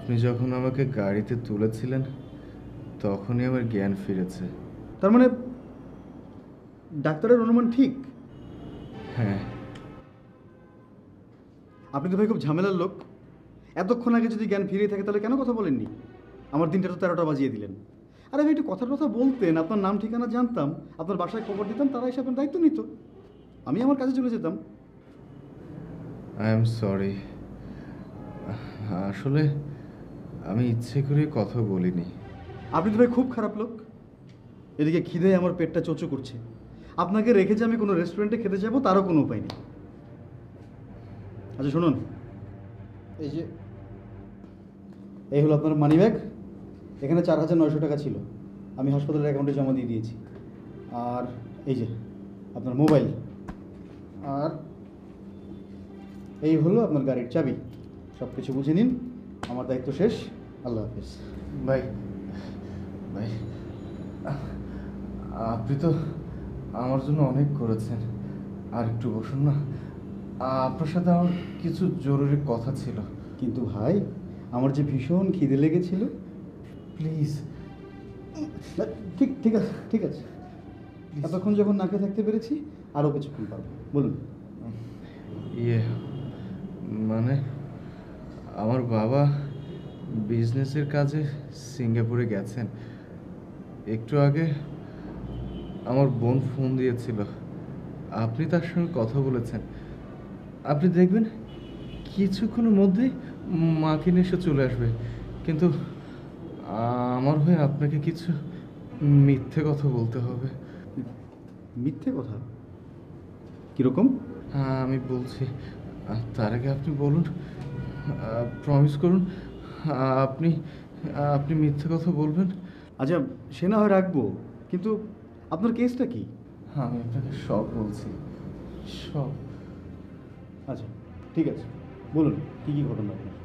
আপনি যখন আমাকে গাড়িতে তুলেছিলেন তখনই আমার জ্ঞান ফিরেছে। তার মানে ডাক্তারের অনুমান ঠিক? হ্যাঁ। আপনি তো ভাই খুব ঝামেলার লোক। এতক্ষণ আগে যদি জ্ঞান ফিরিয়ে থাকে তাহলে কেন কথা বলেননি? আমার দিনটা তো 13টা বাজিয়ে দিলেন। আরে ভাই একটু কথার কথা বলতেন, আপনার নাম ঠিকানা জানতাম, আপনার বাসায় খবর দিতাম, তারা এসে আপনার দায়িত্ব নিত, আমি আমার কাজে চলে যেতাম। I am sorry. আসলে আমি ইচ্ছে করে কথা বলিনি। আপনি তো ভাই খুব খারাপ লোক। এদিকে খিদে আমার পেটটা চোচো করছে, আপনাকে রেখে যে আমি কোনো রেস্টুরেন্টে খেতে যাবো তারও কোনো উপায় নেই। আচ্ছা শুনুন, এই যে এই হলো আপনার মানি ব্যাগ, এখানে 4,900 টাকা ছিল, আমি হাসপাতালের অ্যাকাউন্টে জমা দিয়ে দিয়েছি। আর এই যে আপনার মোবাইল, আর এই হলো আপনার গাড়ির চাবি। সব কিছু বুঝে নিন, আমার দায়িত্ব শেষ। আল্লাহ হাফিজ। ভাই ভাই, আপনি তো আমার জন্য অনেক করেছেন। আর একটু বসুন না, আপনার সাথে আমার কিছু জরুরি কথা ছিল। কিন্তু ভাই আমার যে ভীষণ খিদে লেগেছিল। প্লিজ। ঠিক ঠিক আছে ঠিক আছে, এতক্ষণ যখন নাকে থাকতে পেরেছি আরও কিছুক্ষণ পারবো, বলুন। ইয়ে মানে আমার বাবা বিজনেসের কাজে সিঙ্গাপুরে গেছেন। একটু আগে আমার বোন ফোন দিয়েছিল, আপনি তার সঙ্গে কথা বলেছেন। আপনি দেখবেন কিছুক্ষণের মধ্যেই মাকে নিয়ে এসে চলে আসবে। কিন্তু আমার হয়ে আপনাকে কিছু মিথ্যে কথা বলতে হবে। মিথ্যে কথা? কীরকম? আমি বলছি, তার আগে আপনি বলুন, প্রমিস করুন আপনি আপনি মিথ্যে কথা বলবেন। আচ্ছা সে না হয় রাখবো, কিন্তু আপনার কেসটা কি? আমি আপনাকে সব বলছি, সব। আচ্ছা ঠিক আছে, বলুন কী কী ঘটনা আপনার।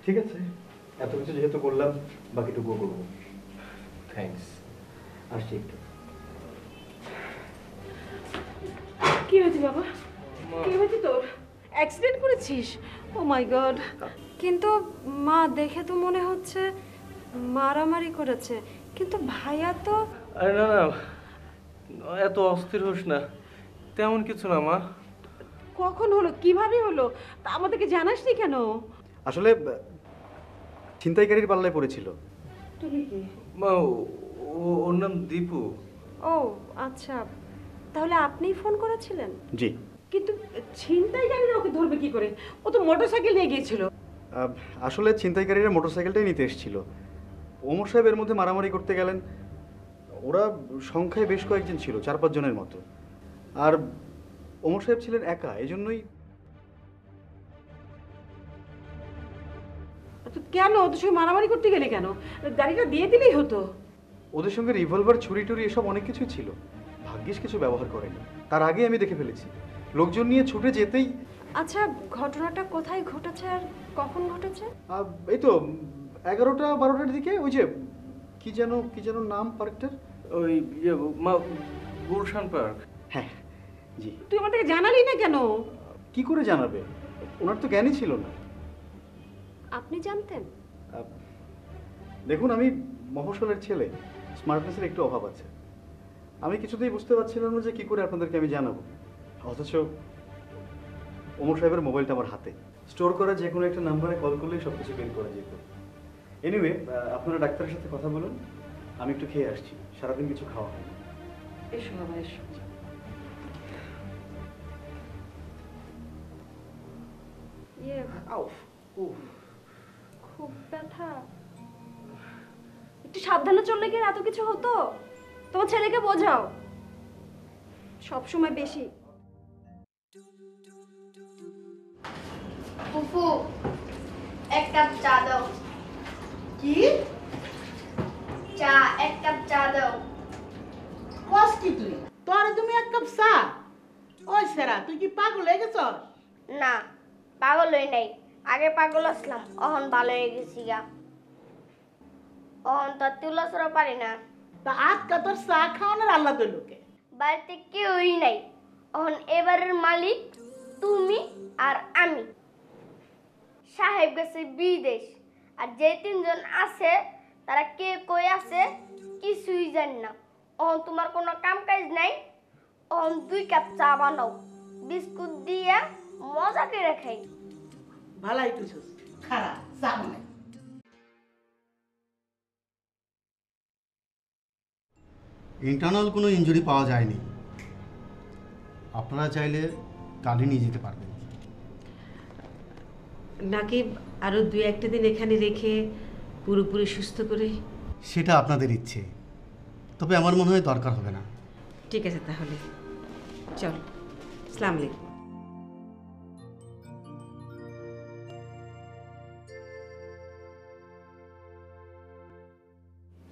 ঠিক আছে, এত কিছু যেহেতু করলাম বাকিটুকুও করবো। থ্যাঙ্কস। আসছি একটু। কি হয়েছে বাবা? কি হয়েছে তোর? অ্যাক্সিডেন্ট করেছিস? ও মাই গড! কিন্তু মা দেখে তো মনে হচ্ছে মারামারি করেছে, কিন্তু ভাইয়া তো। আরে না না, এত অস্থির হোস না, তেমন কিছু না মা। কখন হলো, কিভাবে হলো, তা আমাদেরকে জানাসনি কেন? আসলে ছিনতাইকারীর পাল্লায় পড়েছিল। তুমি কি? মা ওর নাম দীপু। ও আচ্ছা, তাহলে আপনিই ফোন করেছিলেন? জি। কিন্তু ছিনতাইকারীরা ওকে ধরবে কি করে? ও তো মোটরসাইকেল নিয়ে গিয়েছিল। আসলে ছিনতাইকারীরা মোটরসাইকেলটাই নিতে এসেছিল। ওমর সাহেব এর মধ্যে মারামারি করতে গেলেন। ওরা সংখ্যায় বেশ কয়েকজন ছিল, 4-5 জনের মতো। আর ওমর সাহেব ছিলেন একা, এই জন্যই। তো কেন ওদের সঙ্গে মারামারি করতে গেলে কেন? গাড়িটা দিয়ে দিলেই হতো। ওদের সঙ্গে রিভলভার, ছুরি টুরি এসব অনেক কিছুই ছিল। ভাগ্যিস কিছু ব্যবহার করেনি, তার আগে আমি দেখে ফেলেছি। লোকজন নিয়ে ছুটে যেতেই। আচ্ছা, ঘটনাটা কোথায় ঘটেছে আর কখন ঘটেছে? এই তো 11টা-12টার দিকে, ওই যে কি যেন নাম পার্কটার? ওই মা, গুলশান পার্ক। হ্যাঁ জি। তুই আমাদেরকে জানালি না কেন? কি করে জানাবে, ওনার তো জ্ঞানই ছিল না। আপনি জানতেন? দেখুন, আমি মফস্বলের ছেলে, স্মার্টনেসের একটু অভাব আছে। আমি কিছুতেই বুঝতে পারছিলাম না যে কী করে আপনাদেরকে আমি জানাবো। অথচ ওমর সাহেবের মোবাইলটা আমার হাতে, স্টোর করা যে কোনো একটা নাম্বারে কল করলেই সব কিছু বের করা যেত। এনিওয়ে, আপনারা ডাক্তারের সাথে কথা বলুন, আমি একটু খেয়ে আসছি, সারাদিন কিছু খাওয়া হয় না। এসো বাবা এসো। ইয়ে, আউফ, উফ। খুব ব্যথা। একটু সাবধানে চললে কি আর এত কিছু হতো? তোমার ছেলেকে বোঝাও, সব সময় বেশি। ফুফু, এক কাপ চা দাও। কি চা, এক কাপ চা দাও। কস কি তুই? তোরে তুমি এক কাপ চা? ওই সেরা, তুই কি পাগল হয়ে গেছস? না, পাগল হই নাই, আগে পাগল আসলাম, অহন ভালো হয়ে গেছি গা। অহন তো তুলাসরা পারি না। তা আজকা তোর চা খাওয়ানোর আল্লাহ তোর লোকে। বাড়িতে কেউই নাই। অহন এবারের মালিক তুমি আর আমি। সাহেব গেছে বিদেশ, আর যে তিনজন আছে তারা কে কই আছে কিছুই জানি না। অহন তোমার কোনো কাম কাজ নাই। অহন 2 কাপ চা বানাও, বিস্কুট দিয়ে মজা করে খাই। ভালাই তুইছস, খারাপ চা বানাই। ইন্টারনাল কোনো ইনজুরি পাওয়া যায়নি। আপনারা চাইলে কালই নিয়ে যেতে পারবেন। নাকি আরো 2-1 দিন এখানে রেখে পুরোপুরি সুস্থ করে? সেটা আপনাদের ইচ্ছে, তবে আমার মনে হয় দরকার হবে না। ঠিক আছে তাহলে চল। আসসালামু আলাইকুম।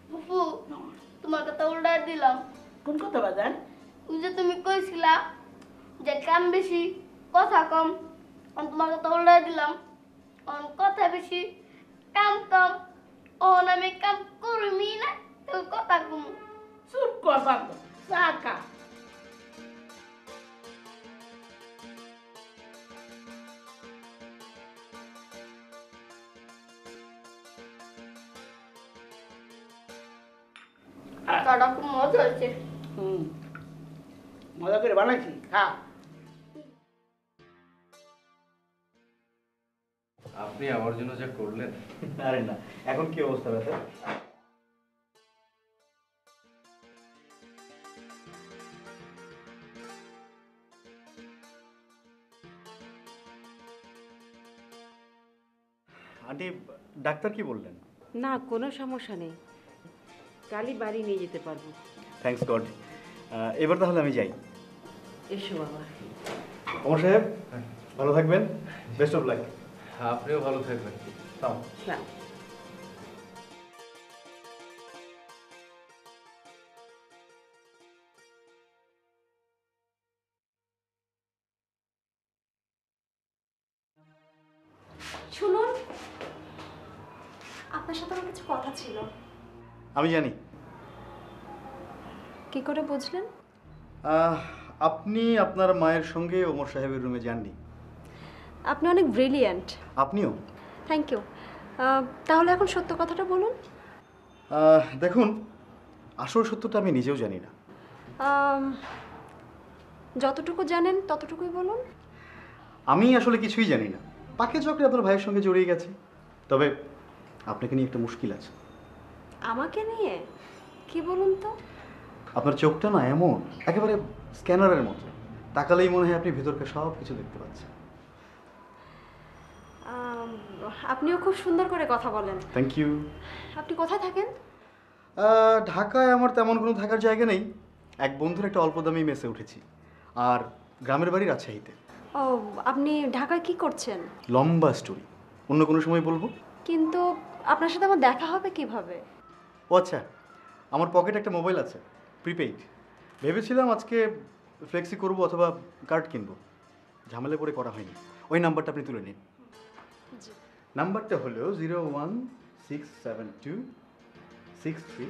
ফুফু, তোমার কথা উল্টা দিলাম। কোন কথা বাজান? ওই যে তুমি কইছিলা যে কাম বেশি কথা কম, আমি তোমার কথা উল্টা দিলাম। অন কথা বেশি কাম কম। অন আমি কাম করমি না, তো কথা কম। চুপ কর বাবা, চা খা। চাটা খুব মজা হয়েছে। মজা করে বানাইছি, খা। আপনি আমার জন্য যা করলেন। আরে না, এখন কি অবস্থা ব্যথা? আন্টি, ডাক্তার কি বললেন? না, কোনো সমস্যা নেই, কালই বাড়ি নিয়ে যেতে পারবো। Thanks god. এবার তাহলে আমি যাই। এসো বাবা। ওমর সাহেব, ভালো থাকবেন। Best of luck. আপনিও ভালো থাকবেন। আসসালাম। শুনুন, আপনার সাথে আমার কিছু কথা ছিল। আমি জানি। কি করে বুঝলেন? আপনি আপনার মায়ের সঙ্গে ওমর সাহেবের রুমে যাননি। আপনি অনেক ব্রিলিয়ান্ট। আপনিও? Thank you. তাহলে এখন সত্য কথাটা বলুন। দেখুন, আসল সত্যটা আমি নিজেও জানি না। যতটুকু জানেন ততটুকুই বলুন। আমি আসলে কিছুই জানি না। পাকে চক্রে আপনার ভাইয়ের সঙ্গে জড়িয়ে গেছে। তবে আপনাকে নিয়ে একটা মুশকিল আছে। আমাকে নিয়ে? কি বলুন তো? আপনার চোখটা না এমন, একেবারে স্ক্যানারের মতো। তাকালেই মনে হয় আপনি ভেতরকার সব কিছু দেখতে পাচ্ছেন। আপনিও খুব সুন্দর করে কথা বলেন। Thank you. আপনি কোথায় থাকেন? ঢাকায় আমার তেমন কোনো থাকার জায়গা নেই। এক বন্ধুর একটা অল্প দামি মেসে উঠেছি। আর গ্রামের বাড়ি রাজশাহীতে। ও, আপনি ঢাকায় কি করছেন? লম্বা স্টোরি, অন্য কোনো সময় বলবো। কিন্তু আপনার সাথে আমার দেখা হবে কিভাবে? ও আচ্ছা, আমার পকেটে একটা মোবাইল আছে, প্রিপেইড। ভেবেছিলাম আজকে ফ্লেক্সি করব অথবা কার্ড কিনবো, ঝামেলা করে করা হয়নি। ওই নাম্বারটা আপনি তুলে নিন। নাম্বারটা হলো 0167263।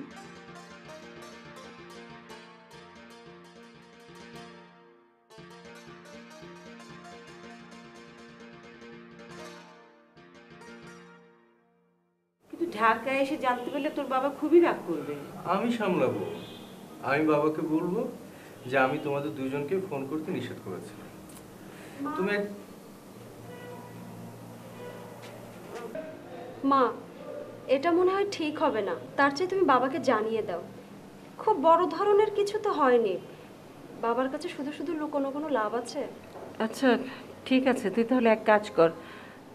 কিন্তু ঢাকায় এসে জানতে পারলে তোর বাবা খুবই রাগ করবে। আমি সামলাবো। আমি বাবাকে বলবো যে আমি তোমাদের দুজনকে ফোন করতে নিষেধ করেছিলাম। তুমি মা, এটা মনে হয় ঠিক হবে না। তার চেয়ে তুমি বাবাকে জানিয়ে দাও। খুব বড় ধরনের কিছু তো হয়নি। বাবার কাছে শুধু শুধু লুকোনো কোনো লাভ আছে? আচ্ছা ঠিক আছে, তুই তাহলে এক কাজ কর,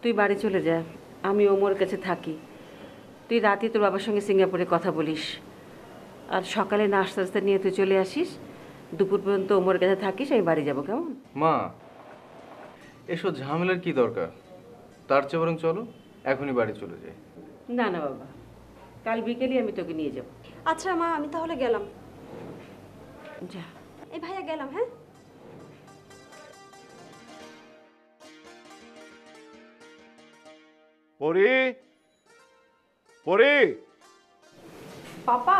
তুই বাড়ি চলে যা, আমি ওমর কাছে থাকি। তুই রাতে তোর বাবার সঙ্গে সিঙ্গাপুরে কথা বলিস, আর সকালে নাস্তা টাস্তা নিয়ে তুই চলে আসিস। দুপুর পর্যন্ত ওমর কাছে থাকিস, আমি বাড়ি যাবো, কেমন? মা, এসব ঝামেলার কি দরকার? তার চেয়ে বরং চলো এখনই বাড়ি চলে যাই। না না বাবা, কাল বিকেলই আমি তোকে নিয়ে যাব। আচ্ছা মা, আমি তাহলে গেলাম। যা। এই ভাইয়া গেলাম, হ্যাঁ? পরি পরি পাপা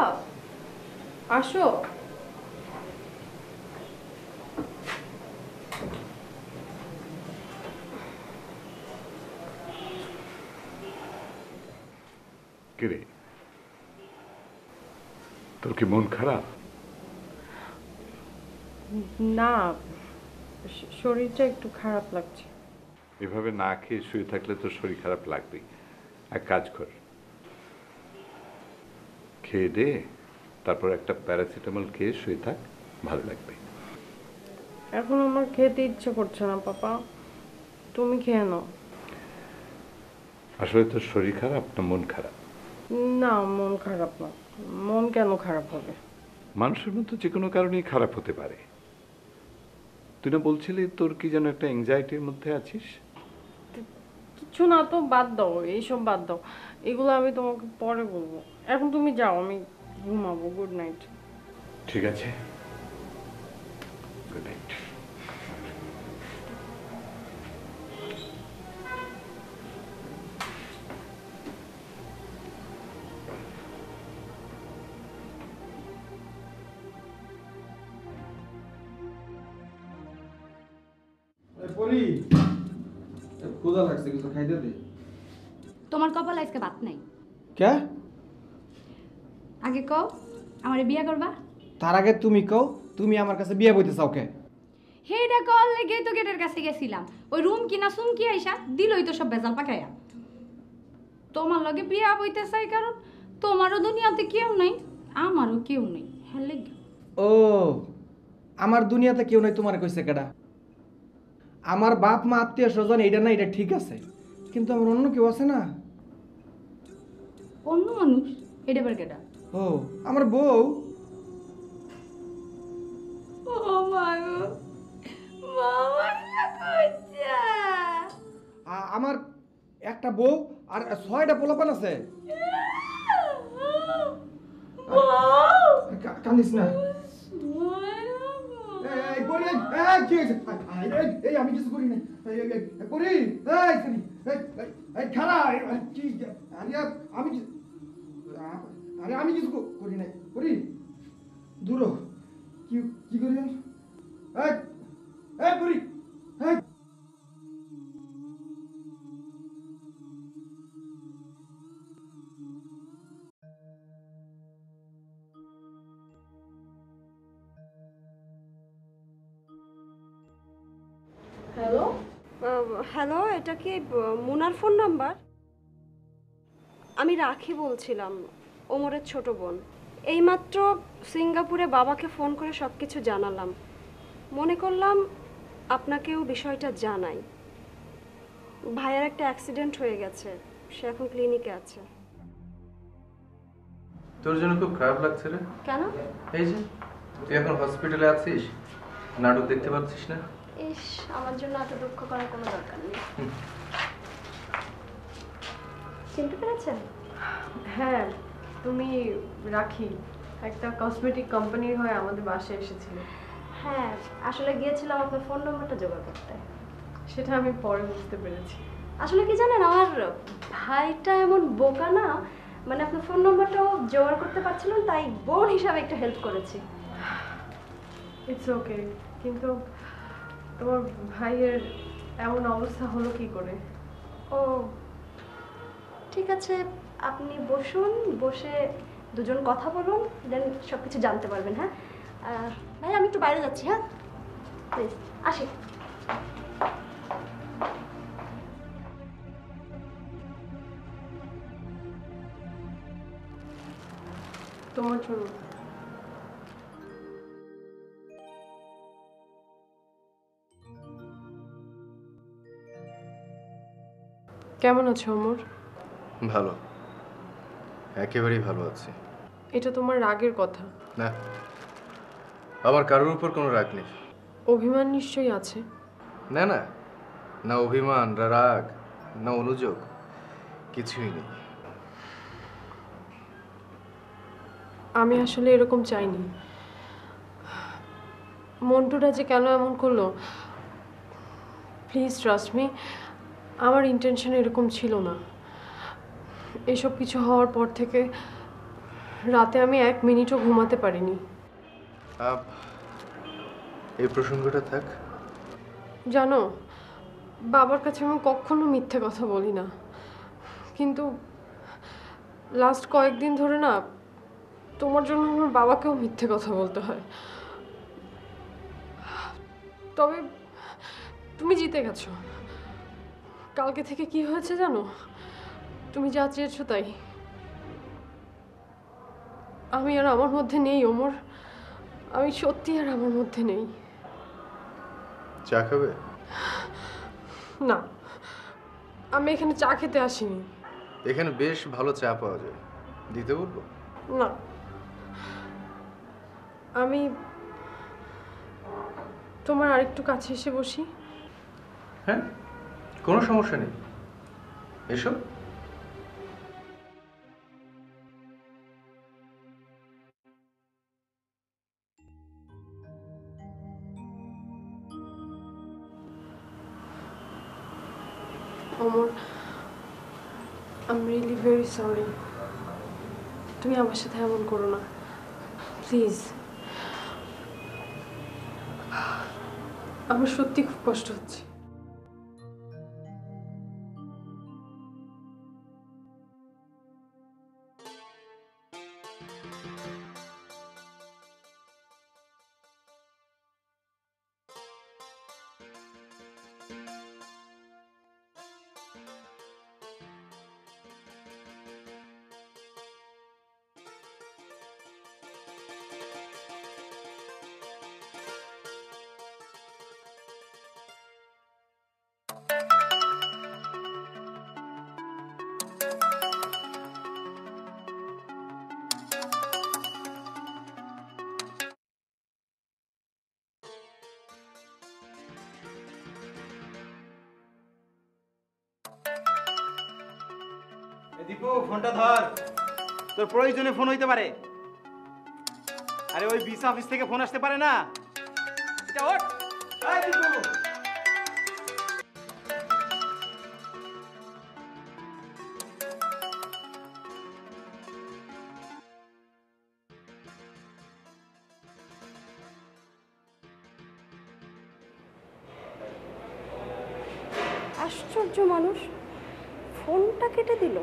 আসো। কিরে, তোর কি মন খারাপ? না, শরীরটা একটু খারাপ লাগছে। এভাবে না খেয়ে শুয়ে থাকলে তোর শরীর খারাপ লাগবেই। এক কাজ কর, খেয়ে দে, তারপর একটা প্যারাসিটামল খেয়ে শুয়ে থাক, ভালো লাগবে। এখন আমার খেতে ইচ্ছে করছে না পাপা, তুমি খেয়ে নাও। আসলে তোর শরীর খারাপ না মন খারাপ? না, মন খারাপ না। মন কেন খারাপ হবে? মানুষের মতো যে কোনো কারণেই খারাপ হতে পারে। তুই না বলছিলি তোর কি যেন একটা অ্যাংজাইটির মধ্যে আছিস? কিছু না তো, বাদ দাও, এইসব বাদ দাও, এগুলো আমি তোমাকে পরে বলবো। এখন তুমি যাও, আমি ঘুমাবো। Good night. ঠিক আছে, গুড নাইট। পরি, ক্ষুধা লাগছে, কিছু খাইতে দে। তোমার কপাল আজকে ভাত নাই। কে? আগে কও আমারে বিয়া করবা? তার আগে তুমি কও, তুমি আমার কাছে বিয়ে বইতে চাও কে? হেডা কল লেগে তো গেটের কাছে গেছিলাম, ওই রুম কিনা সুম কি আইসা দিলই তো সব বেজাল পাকাইয়া। তোমার লগে বিয়া বইতে চাই কারণ তোমারও দুনিয়াতে কেউ নাই, আমারও কেউ নেই। হ্যাঁ লেগে ও, আমার দুনিয়াতে কেউ নাই তোমার কইছে কেডা? আমার বাপ মা আত্মীয় স্বজন এইটা না, এটা ঠিক আছে, কিন্তু আমার অন্য কেউ আছে না। অন্য মানুষ? এটা বার কেডা? ও, আমার বউ। ও মা গো, মামা কইছা আমার একটা বউ আর 6টা পোলাপান আছে। কান্দিস না। এই পরি, এই কি হইছে? এই আমি কিছু করি না। এই পরি, এই সরি, এই খারা, কি আরে আমি আরে আমি কিছু করি না। পরি দূর হ। কি কি করি? এই এই পরি, এই হ্যালো। হ্যালো, এটা কি মুনার ফোন নাম্বার? আমি রাখি বলছিলাম, ওমরের ছোট বোন। এইমাত্র সিঙ্গাপুরে বাবাকে ফোন করে সব কিছু জানালাম। মনে করলাম আপনাকেও বিষয়টা জানাই। ভাইয়ের একটা অ্যাক্সিডেন্ট হয়ে গেছে, সে এখন ক্লিনিকে আছে। তোর জন্য খুব খারাপ লাগছে রে। কেন? এই যে তুই এখন হসপিটালে আছিস, নাটক দেখতে পাচ্ছিস না। ইস, আমার জন্য এত দুঃখ করার কোনো দরকার নেই। চিনতে পেরেছেন? হ্যাঁ, তুমি রাখি, একটা কসমেটিক কোম্পানির হয়ে আমাদের বাসায় এসেছিলে। হ্যাঁ, আসলে গিয়েছিলাম আপনার ফোন নম্বরটা জোগাড় করতে। সেটা আমি পরে বুঝতে পেরেছি। আসলে কি জানেন, আমার ভাইটা এমন বোকা না, মানে আপনার ফোন নম্বরটাও জোগাড় করতে পারছিলাম, তাই বোন হিসাবে একটু হেল্প করেছি। ইটস ওকে, কিন্তু তোমার ভাইয়ের এমন অবস্থা হলো কি করে? ও ঠিক আছে, আপনি বসুন, বসে দুজন কথা বলুন, দেন সব কিছু জানতে পারবেন। হ্যাঁ ভাই, আমি একটু বাইরে যাচ্ছি। হ্যাঁ প্লিজ, আসি। তোমার জন্য। কেমন আছো ওমর? ভালো, একেবারেই ভালো আছি। এটা তোমার রাগের কথা? না, আমার কারোর উপর কোনো রাগ নেই। অভিমান নিশ্চয়ই আছে। না না, না অভিমান, না রাগ, না অনুযোগ, কিছুই নেই। আমি আসলে এরকম চাইনি। মন্টুটা যে কেন এমন করলো, প্লিজ ট্রাস্ট মি, আমার ইন্টেনশন এরকম ছিল না। এসব কিছু হওয়ার পর থেকে রাতে আমি 1 মিনিটও ঘুমাতে পারিনি। এই প্রসঙ্গটা থাক। জানো, বাবার কাছে আমি কখনো মিথ্যে কথা বলি না, কিন্তু লাস্ট কয়েকদিন ধরে না তোমার জন্য আমার বাবাকেও মিথ্যে কথা বলতে হয়। তবে তুমি জিতে গেছো। কালকে থেকে কি হয়েছে জানো? তুমি যা চেয়েছো তাই। আমি আর আমার মধ্যে নেই ওমর, আমি সত্যি আর আমার মধ্যে নেই। চা খাবে? না, আমি এখানে চা খেতে আসিনি। এখানে বেশ ভালো চা পাওয়া যায়, দিতে বলবো? না, আমি তোমার আরেকটু কাছে এসে বসি। হ্যাঁ, কোনো সমস্যা নেই, এসো। Omar, I am really very sorry. তুমি আমার সাথে এমন করো না প্লিজ। আমার সত্যি খুব কষ্ট হচ্ছে। দীপু, ফোনটা ধর, তোর প্রয়োজনে ফোন হইতে পারে। আরে ওই ভিসা অফিস থেকে ফোন আসতে পারে না। এটা ওঠ। এই দীপু, আশ্চর্য মানুষ, ফোনটা কেটে দিল।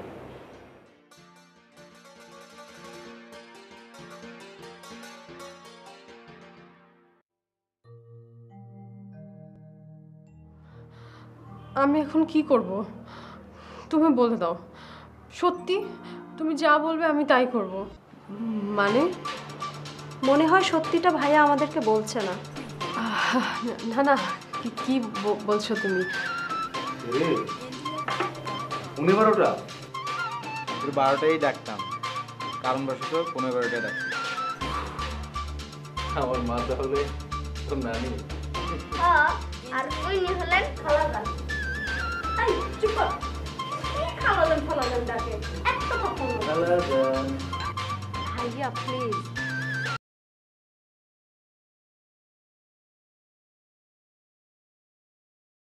আমি এখন কি করব তুমি বলে দাও। সত্যি তুমি যা বলবে আমি তাই করব। মানে মনে হয় সত্যিটা ভাইয়া আমাদেরকে বলছে না। না না, কি বলছো তুমি? 12টা 12টাই ডাকতাম, কারণবশত 15-12টায় ডাকছি। আমার মা তাহলে তোর নানি। আর উনি হলেন খালাজান। এই চুপ কর, কি খালাজান ডাকে, এত কথা বলো। খালাজান। ভাইয়া প্লিজ।